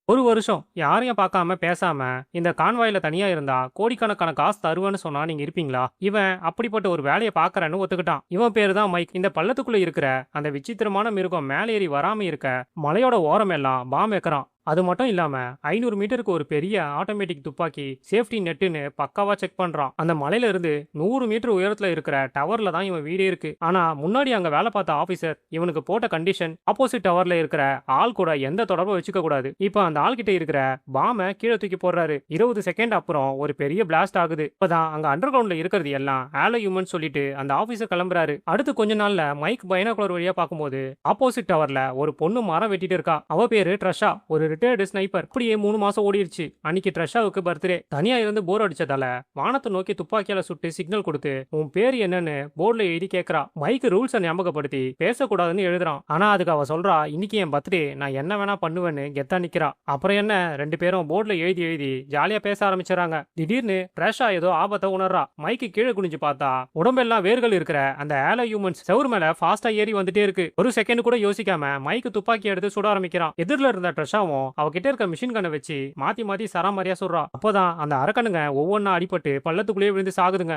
ஒரு வருஷம் யாரையும் பார்க்காம பேசாம இந்த கான்வாயில தனியா இருந்தா கோடிக்கணக்கான காசு தருவேன்னு சொன்னா நீங்க இருப்பீங்களா? இவன் அப்படிப்பட்ட ஒரு வேலையை பார்க்கறேன்னு ஒத்துக்கிட்டான். இவன் பேரு தான் மைக். இந்த பள்ளத்துக்குள்ள இருக்கிற அந்த விசித்திரமான மிருகம் மேலே ஏறி வராம இருக்க மலையோட ஓரமெல்லாம் பாம் வைக்கிறான். அது மட்டும் இல்லாம 500 மீட்டருக்கு ஒரு பெரிய ஆட்டோமேட்டிக் துப்பாக்கி சேஃப்டி நெட்டுன்னு பக்காவா செக் பண்றான். அந்த மலையில இருந்து 100 மீட்டர் உயரத்துல இருக்கிற டவர்ல தான் இவன் வீடே இருக்கு. ஆனா முன்னாடி அங்க வேலை பார்த்த ஆபீசர் இவனுக்கு போட்ட கண்டிஷன் ஆப்போசிட் டவர்ல இருக்கிற ஆள் கூட எந்த தொடர்பும் வச்சுக்க கூடாது. இப்ப அந்த ஆள் கிட்ட இருக்கிற பாம கீழே தூக்கி போடுறாரு. 20 செகண்ட் அப்புறம் ஒரு பெரிய பிளாஸ்ட் ஆகுது. இப்பதான் அங்க அண்டர் கிரவுண்ட்ல இருக்கிறது எல்லாம் ஆலோ ஹியூமன் சொல்லிட்டு அந்த ஆபீசர் கிளம்புறாரு. அடுத்து கொஞ்ச நாள்ல மைக் பைனாகுலர் வழியா பார்க்கும்போது ஆப்போசிட் டவர்ல ஒரு பொண்ணு மரம் வெட்டிட்டு இருக்கா. அவ பேரு ட்ரெஷா, ஒரு ரிட்டையர்டு ஸ்னைப்பர். அப்படியே 3 மாசம் ஓடிடுச்சு. அன்னைக்கு ட்ரெஷாவுக்கு பர்த்டே. தனியா இருந்து போர் அடிச்சதால வானத்தை நோக்கி துப்பாக்கியால சுட்டு சிக்னல் கொடுத்து உன் பேர் என்னன்னு போர்டுல எழுதி கேக்குறா. மைக் ரூல்ஸை ஞாபகப்படுத்தி பேசக்கூடாதுன்னு எழுதுறான். ஆனா அதுக்கு அவ சொல்றா, இன்னைக்கு என் பர்த்டே, நான் என்ன வேணா பண்ணுவேன்னு கெத்தா நிக்கிறா. அப்புறம் என்ன, ரெண்டு பேரும் போர்டுல எழுதி எழுதி ஜாலியா பேச ஆரம்பிச்சாங்க. திடீர்னு ட்ரெஷா ஏதோ ஆபத்தை உணர்றா. மைக்கு கீழே குனிஞ்சு பார்த்தா உடம்பெல்லாம் வேர்கள் இருக்கிற அந்த ஆலோ ஹியூமன்ஸ் செவுர் மேல ஃபாஸ்டா ஏறி வந்துட்டே இருக்கு. ஒரு செகண்ட் கூட யோசிக்காம மைக்கு துப்பாக்கி எடுத்து சுட ஆரம்பிக்கிறான். எதிரில இருந்த ட்ரெஷாவும் அவகிட்ட இருக்க மிஷின் கண்ணை வச்சு மாத்தி மாத்தி சராமாரியா சொல்றா. அப்போதான் அந்த அரக்கனுங்க ஒவ்வொன்னா அடிபட்டு பள்ளத்துக்குள்ளேயே விழுந்து சாகுதுங்க.